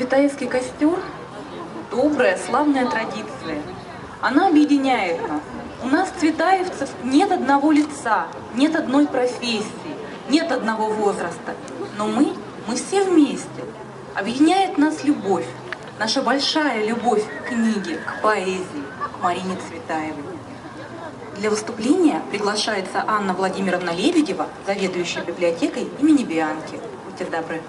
Цветаевский костер – добрая, славная традиция. Она объединяет нас. У нас, цветаевцев, нет одного лица, нет одной профессии, нет одного возраста. Но мы все вместе. Объединяет нас любовь, наша большая любовь к книге, к поэзии, к Марине Цветаевой. Для выступления приглашается Анна Владимировна Лебедева, заведующая библиотекой имени Бианки. Будьте добры.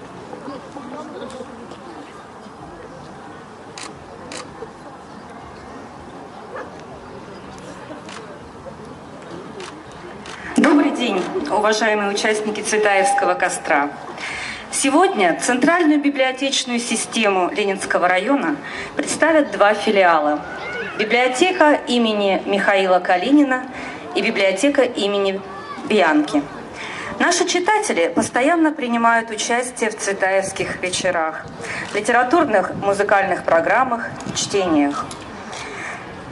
Добрый день, уважаемые участники Цветаевского костра. Сегодня Центральную библиотечную систему Ленинского района представят два филиала. Библиотека имени Михаила Калинина и библиотека имени Бианки. Наши читатели постоянно принимают участие в цветаевских вечерах, литературных, музыкальных программах, чтениях.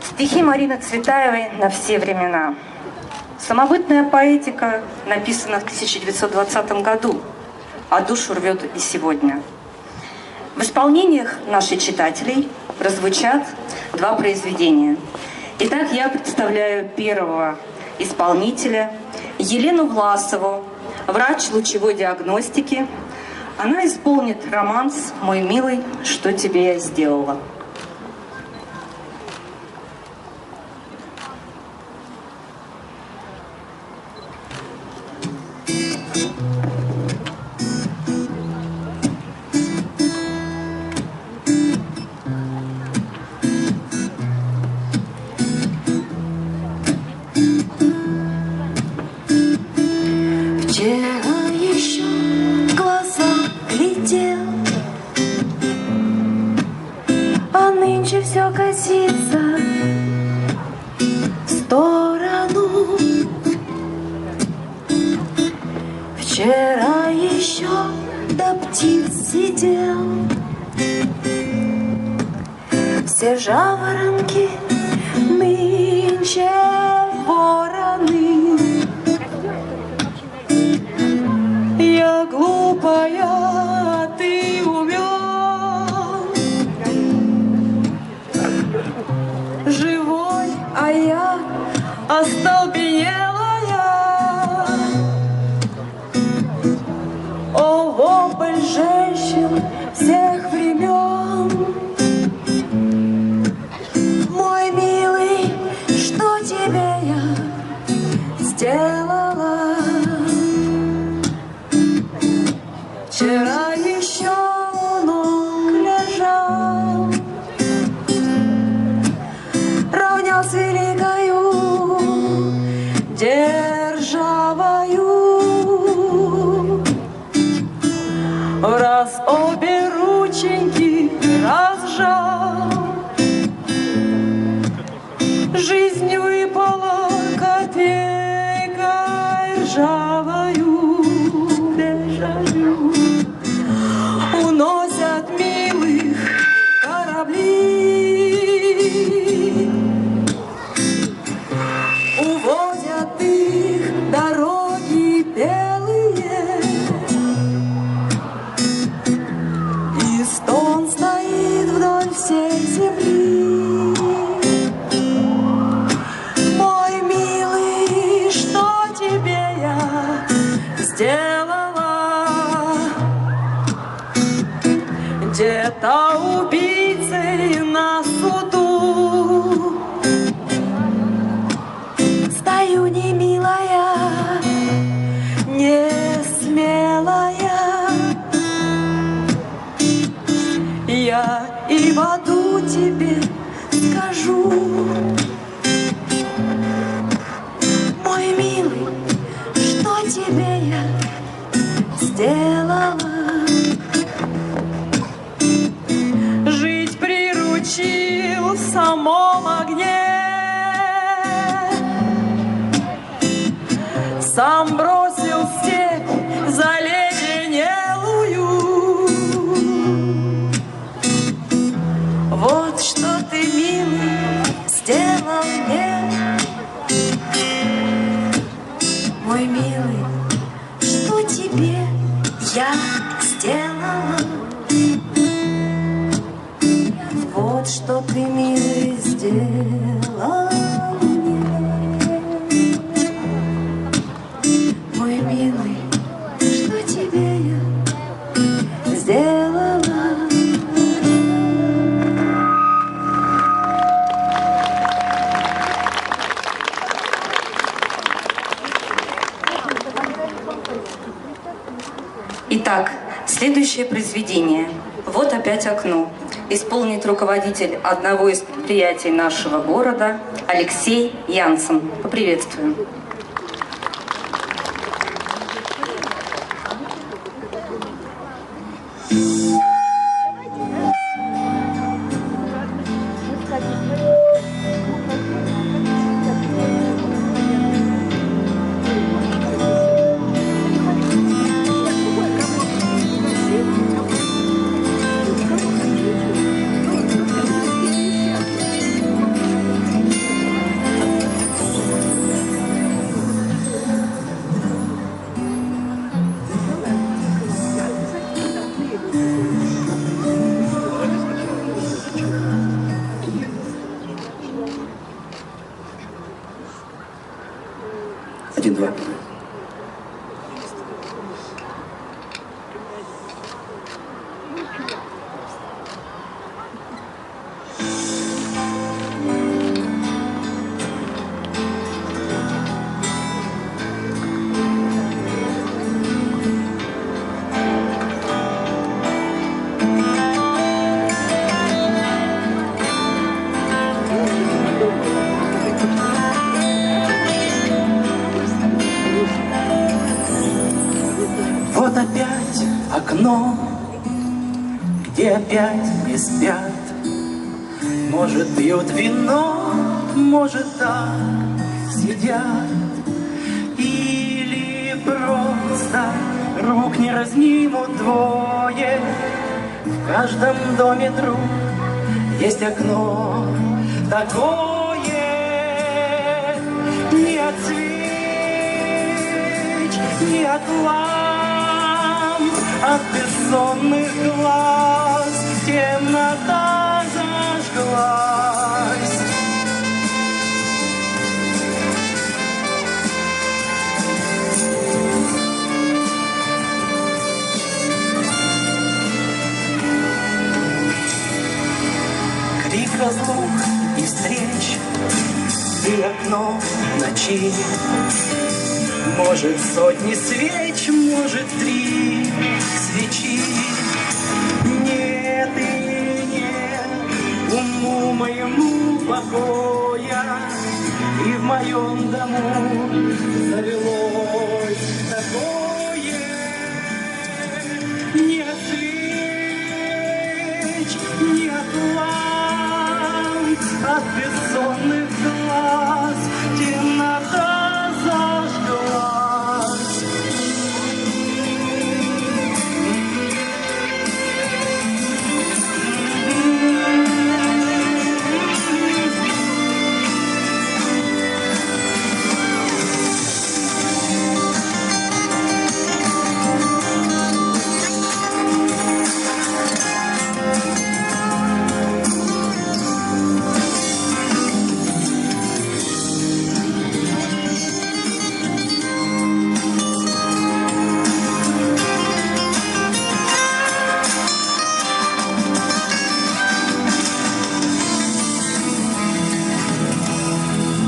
Стихи Марины Цветаевой на все времена. Самобытная поэтика написана в 1920 году, а душу рвет и сегодня. В исполнениях наших читателей прозвучат два произведения. Итак, я представляю первого исполнителя, Елену Власову, врач лучевой диагностики. Она исполнит романс «Мой милый, что тебе я сделала». Вчера еще в глаза глядел, а нынче все катится в сторону. Вчера еще до птиц сидел, все жаворонки нынче вороны. Я глупая, ты умен, живой, а я остолбенелая. О, вопль женщин всех времен, мой милый, что тебе я сделала? Вчера еще ног лежал, равнял с великою державою, раз обе рученьки разжал, жизнь выпала копейкой ржавою. Дежавю. Уносят милых корабли, уводят их дороги белые, и стон стоит вдоль всей земли. Мой милый, что тебе я сделала? Где-то убийцы на суду, стою не милая, не смелая. Я и в аду тебе скажу, мой милый, что тебе я сделала? Жить приручи что ты, милый, сделал мне. Мой милый, что тебе я сделала? Итак, следующее произведение «Вот опять окно» исполнит руководитель одного из предприятий нашего города Алексей Янсен. Поприветствуем. Один, два. Вот опять окно, где опять не спят. Может, пьют вино, может, так сидят. Или просто рук не разнимут двое. В каждом доме, друг, есть окно такое. Не от свеч, не от ламп, от бессонных глаз темнота зажглась. Крик разлук и встреч, и окно ночи. Может, сотни свеч, может, 3 свечи. Нет и нет уму моему покоя, и в моем дому завелось такое. Нет свеч, нет ламп, от бессонных глаз темнота зажглась.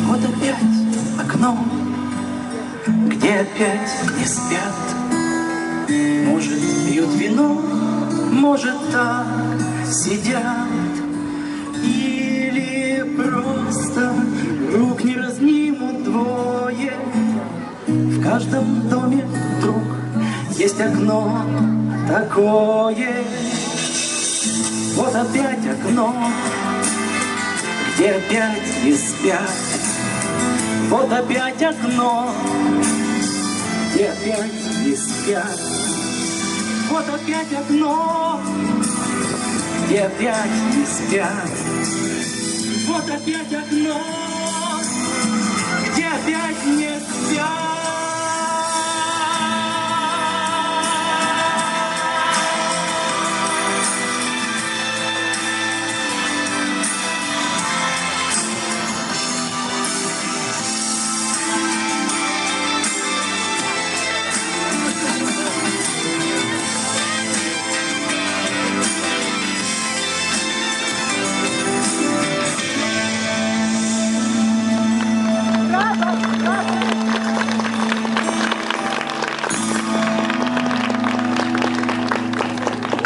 Вот опять окно, где опять не спят. Может, пьют вино, может, так сидят. Или просто рук не разнимут двое. В каждом доме, друг, есть окно такое. Вот опять окно, где опять не спят. Вот опять окно, где опять не спят. Вот опять окно, где опять не спят. Вот опять окно, где опять не спят.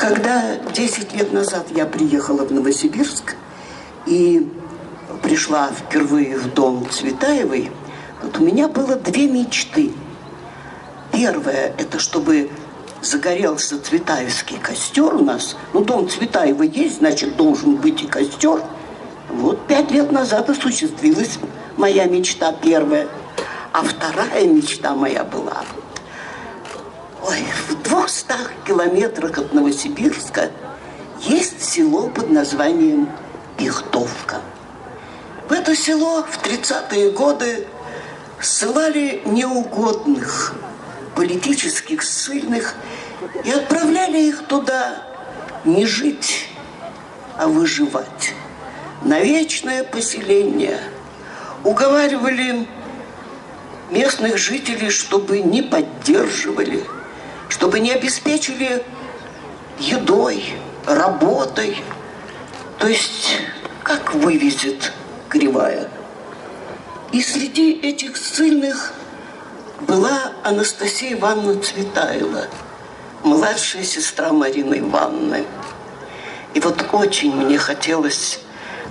Когда 10 лет назад я приехала в Новосибирск и пришла впервые в дом Цветаевой, вот у меня было две мечты. Первая – это чтобы загорелся цветаевский костер у нас. Ну, дом Цветаевой есть, значит, должен быть и костер. Вот 5 лет назад осуществилась моя мечта первая. А вторая мечта моя была... Ой, в 200 километрах от Новосибирска есть село под названием Пихтовка. В это село в 30-е годы ссылали неугодных политических ссыльных и отправляли их туда не жить, а выживать. На вечное поселение. Уговаривали местных жителей, чтобы не поддерживали, чтобы не обеспечили едой, работой. То есть, как вывезет кривая. И среди этих ссыльных была Анастасия Ивановна Цветаева, младшая сестра Марины Ивановны. И вот очень мне хотелось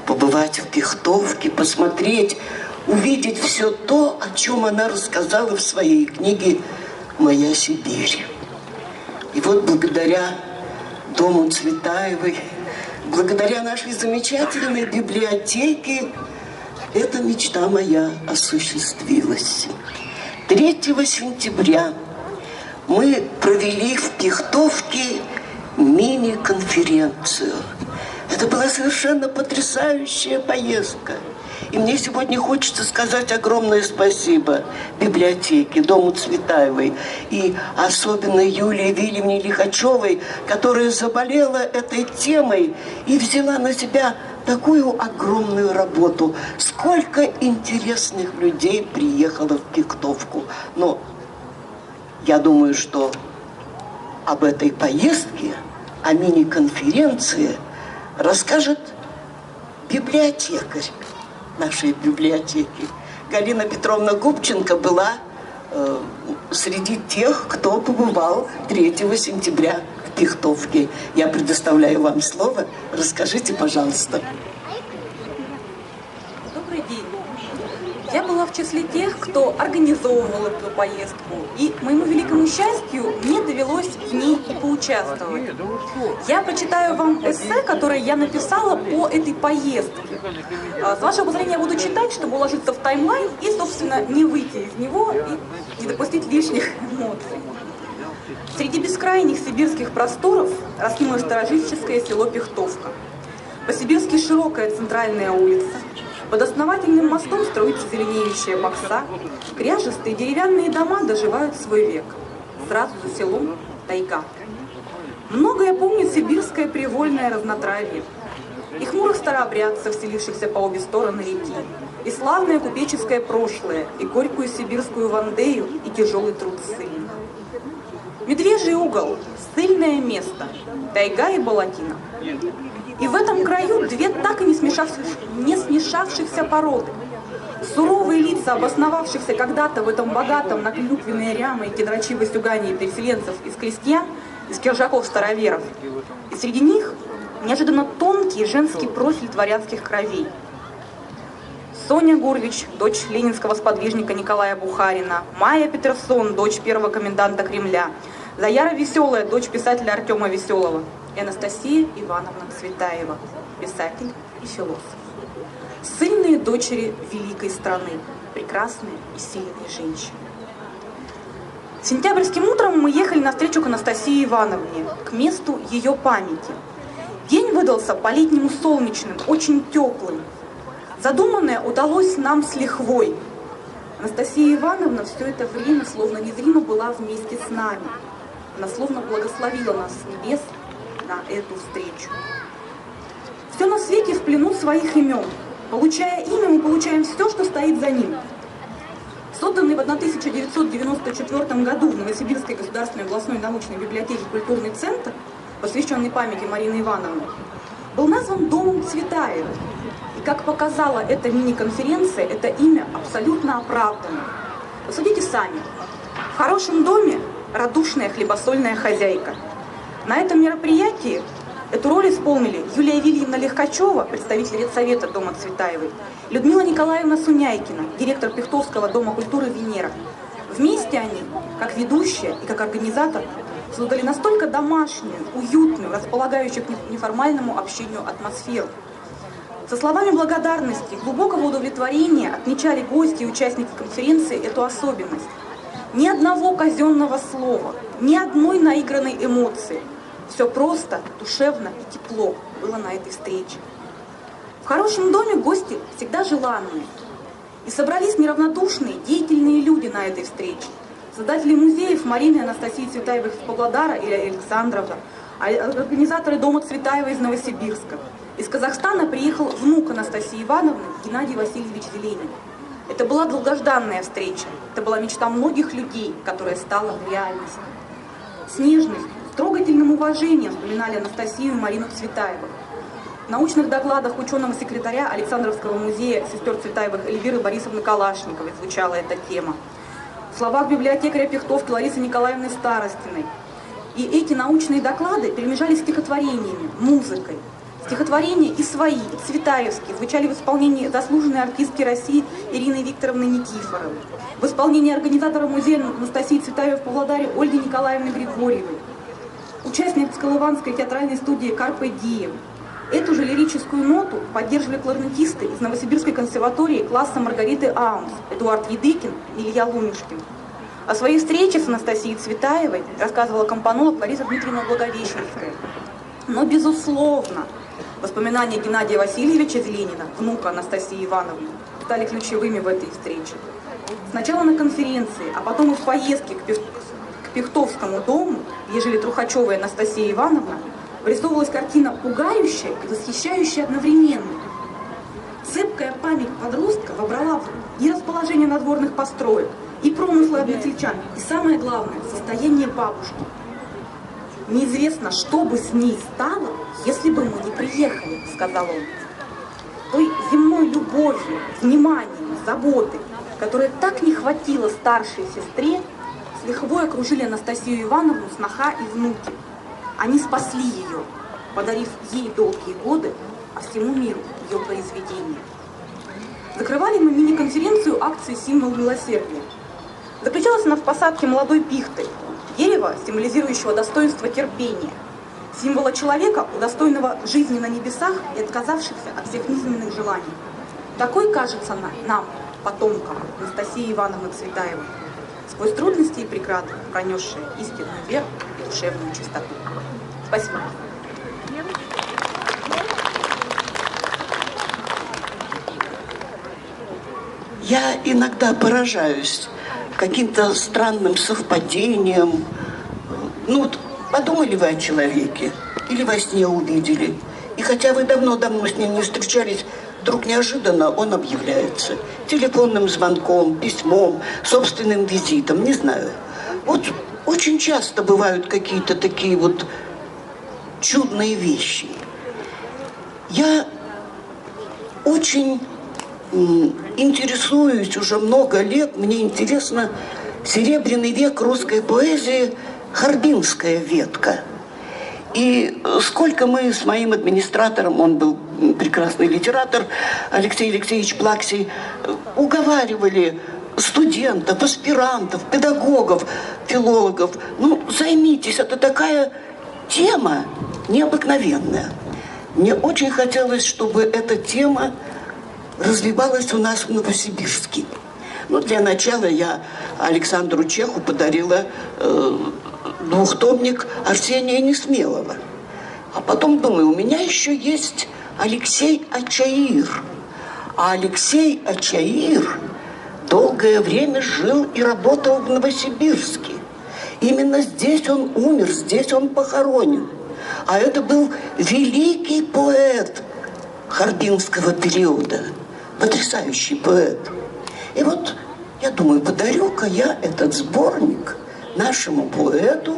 побывать в Пихтовке, посмотреть, увидеть все то, о чем она рассказала в своей книге «Моя Сибирь». И вот благодаря дому Цветаевой, благодаря нашей замечательной библиотеке, эта мечта моя осуществилась. 3 сентября мы провели в Пихтовке мини-конференцию. Это была совершенно потрясающая поездка. И мне сегодня хочется сказать огромное спасибо библиотеке, дому Цветаевой и особенно Юлии Вильямовне Лихачевой, которая заболела этой темой и взяла на себя такую огромную работу. Сколько интересных людей приехало в Пихтовку. Но я думаю, что об этой поездке, о мини-конференции расскажет библиотекарь нашей библиотеки. Галина Петровна Губченко была среди тех, кто побывал 3 сентября в Пихтовке. Я предоставляю вам слово. Расскажите, пожалуйста. Добрый день. Я была в числе тех, кто организовывал эту поездку. И, к моему великому счастью, мне довелось в ней и поучаствовать. Я прочитаю вам эссе, которое я написала по этой поездке. С вашего позволения я буду читать, чтобы уложиться в таймлайн и, собственно, не выйти из него и не допустить лишних эмоций. Среди бескрайних сибирских просторов раскинулось старожитческое село Пихтовка. По-сибирски широкая центральная улица. Под основательным мостом строится зеленеющая бокса. Кряжестые деревянные дома доживают свой век. Сразу за селом тайга. Многое помнит сибирское привольное разнотравье. И хмурых старообрядцев, селившихся по обе стороны реки, и славное купеческое прошлое, и горькую сибирскую вандею, и тяжелый труд ссыльных. Медвежий угол, ссыльное место, тайга и болотина. И в этом краю две так и не смешавшихся породы. Суровые лица, обосновавшихся когда-то в этом богатом на клюквенные рямы и кедрачивость угане переселенцев из крестьян, из киржаков-староверов. И среди них неожиданно тонкий женский профиль дворянских кровей. Соня Гурвич, дочь ленинского сподвижника Николая Бухарина, Майя Петерсон, дочь первого коменданта Кремля, Заяра Веселая, дочь писателя Артема Веселого, и Анастасия Ивановна Цветаева, писатель и философ. Сильные дочери великой страны, прекрасные и сильные женщины. Сентябрьским утром мы ехали навстречу к Анастасии Ивановне, к месту ее памяти. День выдался по-летнему солнечным, очень теплым. Задуманное удалось нам с лихвой. Анастасия Ивановна все это время словно незримо была вместе с нами. Она словно благословила нас с небес на эту встречу. Все на свете в плену своих имен. Получая имя, мы получаем все, что стоит за ним. Созданный в 1994 году в Новосибирской государственной областной научной библиотеке культурный центр, посвященный памяти Марины Ивановны, был назван Домом Цветаевой. И, как показала эта мини-конференция, это имя абсолютно оправдано. Посудите сами. В хорошем доме радушная хлебосольная хозяйка. На этом мероприятии эту роль исполнили Юлия Вильямовна Легкачева, представитель редсовета Дома Цветаевой, Людмила Николаевна Суняйкина, директор Пихтовского Дома культуры «Венера». Вместе они, как ведущая и как организатор, создали настолько домашнюю, уютную, располагающую к неформальному общению атмосферу. Со словами благодарности и глубокого удовлетворения отмечали гости и участники конференции эту особенность. Ни одного казенного слова, ни одной наигранной эмоции. Все просто, душевно и тепло было на этой встрече. В хорошем доме гости всегда желанные. И собрались неравнодушные, деятельные люди на этой встрече. Создатели музеев Марины и Анастасии Цветаевых из Павлодара или Александрова, организаторы Дома Цветаевой из Новосибирска. Из Казахстана приехал внук Анастасии Ивановны Геннадий Васильевич Зеленин. Это была долгожданная встреча. Это была мечта многих людей, которая стала реальностью. С нежностью, с трогательным уважением вспоминали Анастасию и Марину Цветаевых. В научных докладах ученого секретаря Александровского музея сестер Цветаевых Эльвиры Борисовны Калашниковой звучала эта тема. В словах библиотекаря Пихтовки Ларисы Николаевны Старостиной. И эти научные доклады перемежались стихотворениями, музыкой. Стихотворения и свои, и цветаевские звучали в исполнении заслуженной артистки России Ирины Викторовны Никифоровой, в исполнении организатора музея Анастасии Цветаевой в Павлодаре Ольги Николаевны Григорьевой, участниц Колыванской театральной студии «Карпе Дием». Эту же лирическую ноту поддерживали кларнетисты из Новосибирской консерватории класса Маргариты Аунс, Эдуард Едыкин и Илья Лунишкин. О своей встрече с Анастасией Цветаевой рассказывала компонолог Лариса Дмитриевна Благовещенская. Но, безусловно, воспоминания Геннадия Васильевича Зеленина, внука Анастасии Ивановны, стали ключевыми в этой встрече. Сначала на конференции, а потом и в поездке к Пихтовскому дому, где жили Трухачева и Анастасия Ивановна, вырисовывалась картина пугающая и восхищающая одновременно. Цепкая память подростка вобрала и расположение надворных построек, и промыслы односельчан, и самое главное, состояние бабушки. «Неизвестно, что бы с ней стало, если бы мы не приехали», — сказал он. Той земной любовью, вниманием, заботой, которой так не хватило старшей сестре, с лихвой окружили Анастасию Ивановну, сноха и внуки. Они спасли ее, подарив ей долгие годы, а всему миру ее произведения. Закрывали мы мини-конференцию акции «Символ милосердия». Заключалась она в посадке молодой пихты, дерева, символизирующего достоинство терпения, символа человека, удостоенного жизни на небесах и отказавшихся от всех низменных желаний. Такой кажется нам, потомкам Анастасии Ивановны Цветаевой, сквозь трудности и преграды, пронесшая истинную веру и душевную чистоту. Спасибо. Я иногда поражаюсь каким-то странным совпадением. Ну вот подумали вы о человеке или во сне увидели, и хотя вы давно-давно с ним не встречались, вдруг неожиданно он объявляется телефонным звонком, письмом, собственным визитом, не знаю. Вот очень часто бывают какие-то такие вот чудные вещи. Я очень интересуюсь уже много лет, мне интересно серебряный век русской поэзии, Харбинская ветка. И сколько мы с моим администратором, он был прекрасный литератор, Алексей Алексеевич Плаксий, уговаривали студентов, аспирантов, педагогов, филологов, ну, займитесь, это такая тема необыкновенная. Мне очень хотелось, чтобы эта тема развивалась у нас в Новосибирске. Ну, для начала я Александру Чеху подарила двухтомник Арсения Несмелого. А потом думаю, у меня еще есть Алексей Ачаир. А Алексей Ачаир долгое время жил и работал в Новосибирске. Именно здесь он умер, здесь он похоронен. А это был великий поэт Харбинского периода, потрясающий поэт. И вот я думаю, подарю-ка я этот сборник нашему поэту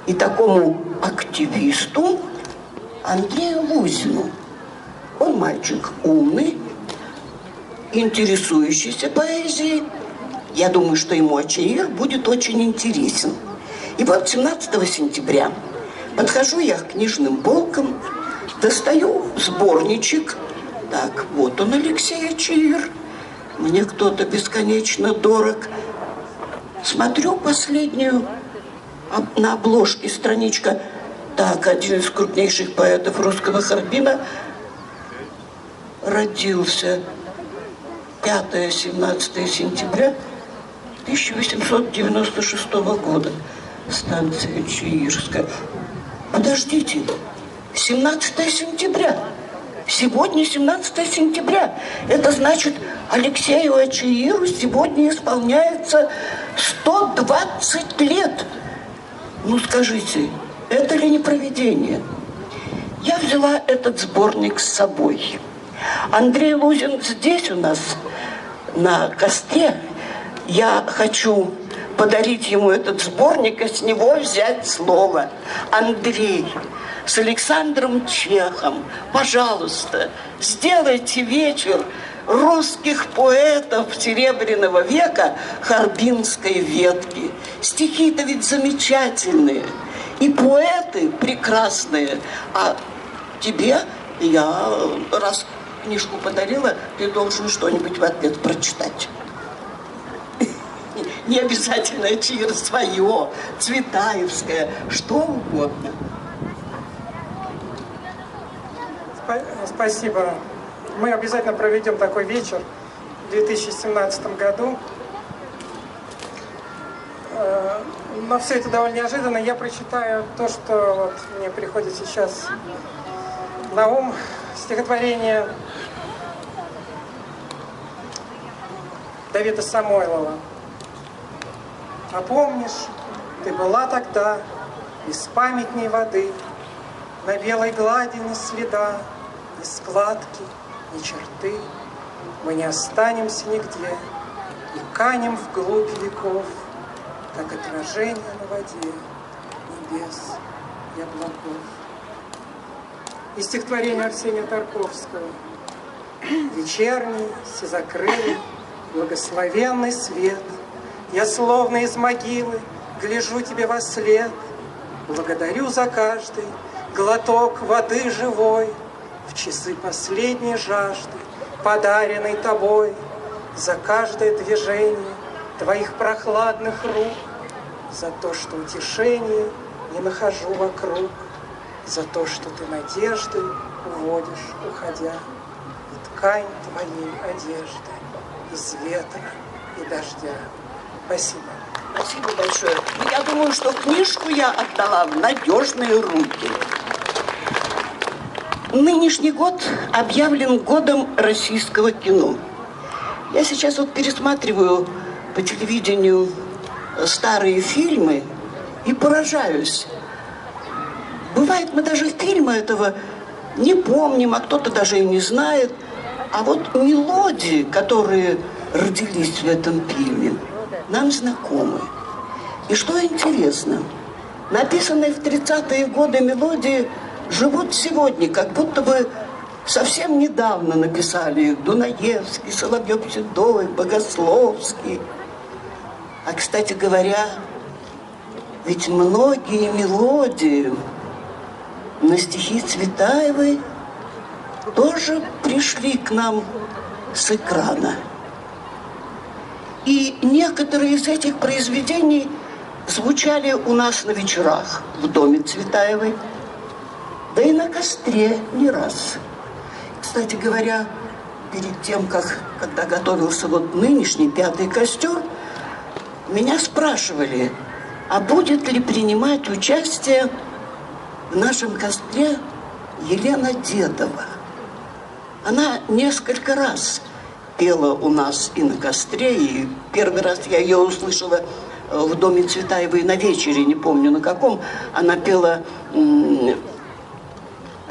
и такому активисту Андрею Лузину. Он мальчик умный, интересующийся поэзией. Я думаю, что ему Ачаир будет очень интересен. И вот 17 сентября Подхожу я к книжным полкам, достаю сборничек. Так, вот он, Алексей Ачиир. Мне кто-то бесконечно дорог. Смотрю последнюю на обложке страничка. Так, один из крупнейших поэтов русского Харбина родился 5-17 сентября 1896 года. Станция Чаирская. Подождите, 17 сентября. Сегодня 17 сентября. Это значит, Алексею Ачииру сегодня исполняется 120 лет. Ну скажите, это ли не провидение? Я взяла этот сборник с собой. Андрей Лузин здесь у нас, на костре. Я хочу подарить ему этот сборник и с него взять слово. Андрей, с Александром Чехом, пожалуйста, сделайте вечер русских поэтов Серебряного века Харбинской ветки. Стихи-то ведь замечательные, и поэты прекрасные. А тебе я, раз книжку подарила, ты должен что-нибудь в ответ прочитать. Не обязательно Ачиир свое, Цветаевское, что угодно. Спасибо. Мы обязательно проведем такой вечер в 2017 году. Но все это довольно неожиданно. Я прочитаю то, что вот мне приходит сейчас на ум. Стихотворение Давида Самойлова. А помнишь, ты была тогда из памятней воды, на белой глади ни следа, ни складки, ни черты. Мы не останемся нигде и канем вглубь веков, как отражение на воде небес и облаков. И стихотворение Арсения Тарковского. Вечерний, сизокрылый, благословенный свет, я словно из могилы гляжу тебе во след, благодарю за каждый глоток воды живой, в часы последней жажды, подаренной тобой, за каждое движение твоих прохладных рук, за то, что утешение не нахожу вокруг, за то, что ты надеждой уводишь, уходя, и ткань твоей одежды из ветра и дождя. Спасибо. Спасибо большое. Я думаю, что книжку я отдала в надежные руки. Нынешний год объявлен годом российского кино. Я сейчас вот пересматриваю по телевидению старые фильмы и поражаюсь. Бывает, мы даже фильма этого не помним, а кто-то даже и не знает. А вот мелодии, которые родились в этом фильме, нам знакомы. И что интересно, написанные в 30-е годы мелодии живут сегодня, как будто бы совсем недавно написали их Дунаевский, Соловьев-Седой, Богословский. А, кстати говоря, ведь многие мелодии на стихи Цветаевой тоже пришли к нам с экрана. И некоторые из этих произведений звучали у нас на вечерах в доме Цветаевой, да и на костре не раз. Кстати говоря, перед тем, когда готовился вот нынешний 5-й костер, меня спрашивали, а будет ли принимать участие в нашем костре Елена Дедова. Она несколько раз пела у нас и на костре, и первый раз я ее услышала в доме Цветаевой на вечере, не помню на каком. Она пела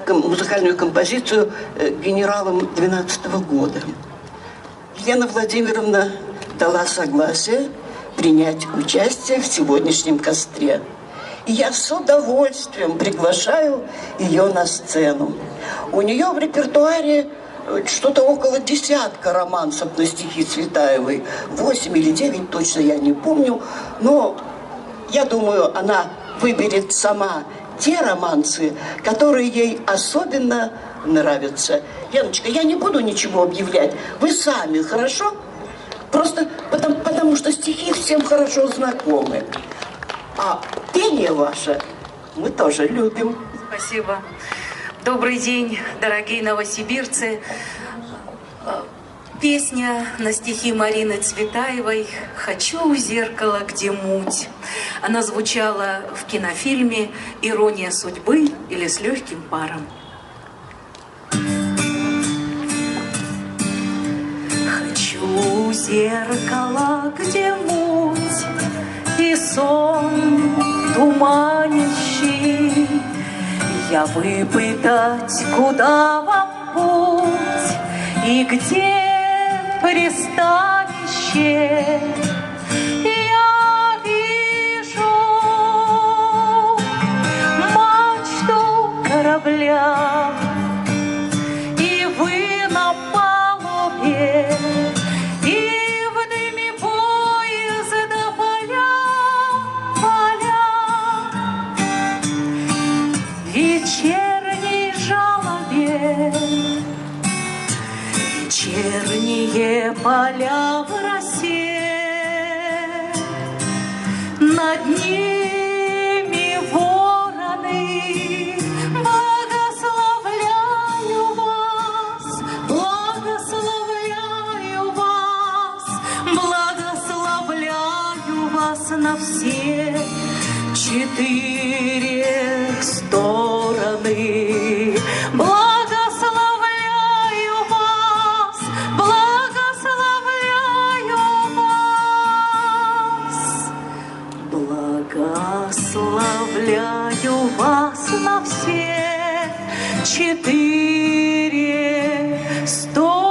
музыкальную композицию генералам 12-го года. Елена Владимировна дала согласие принять участие в сегодняшнем костре. И я с удовольствием приглашаю ее на сцену. У нее в репертуаре что-то около 10 романсов на стихи Цветаевой. 8 или 9, точно я не помню. Но я думаю, она выберет сама те романсы, которые ей особенно нравятся. Яночка, я не буду ничего объявлять. Вы сами, хорошо? Просто потому что стихи всем хорошо знакомы. А пение ваше мы тоже любим. Спасибо. Добрый день, дорогие новосибирцы. Песня на стихи Марины Цветаевой «Хочу у зеркала, где муть». Она звучала в кинофильме «Ирония судьбы» или «С легким паром». Хочу у зеркала, где муть и сон туманящий, я выпытать, куда вам путь и где пристанище. Я вижу мачту корабля, и вы на палубе, и в дыме поезда поля, вечерней жалобе. Вечерние поля в росе, над ними вороны. Благословляю вас, благословляю вас, благословляю вас на все 4 стороны. Благословляю вас, благословляю вас, благословляю вас на все 4 стороны.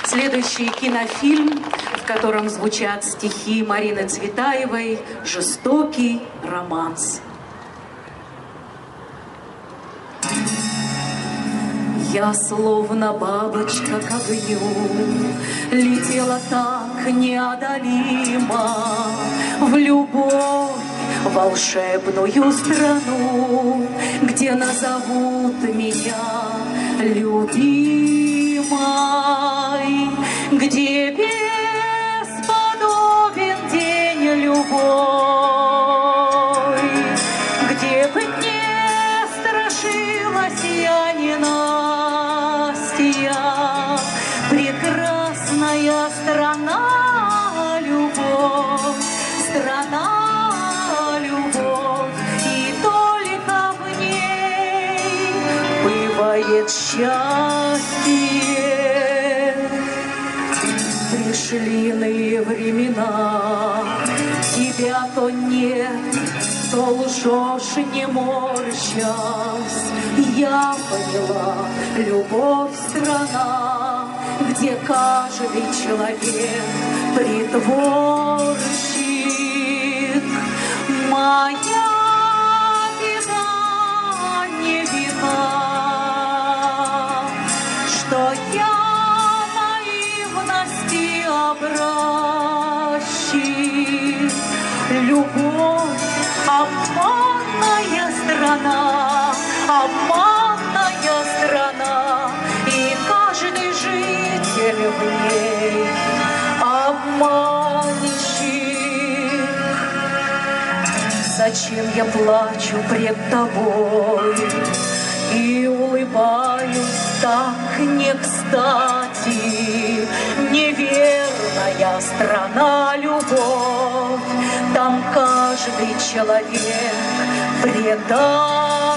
Следующий кинофильм, в котором звучат стихи Марины Цветаевой, «Жестокий романс». Я словно бабочка к огню летела так неодолимо в любовь волшебную страну, где назовут меня любимой, где бесподобен день любой, где бы не страшилась я ненастья, прекрасная страна любовь, страна любовь, и только в ней бывает счастье. Пришли иные времена, тебя то нет, то лжешь, не морщась. Я поняла, любовь страна, где каждый человек притворщик. Моя беда не вина, что я наивности образчик. Любовь — обманная страна, обманная страна, и каждый житель в ней обманщик. Зачем я плачу пред тобой и улыбаюсь так не кстати? Неверная страна любовь, там каждый человек предатель.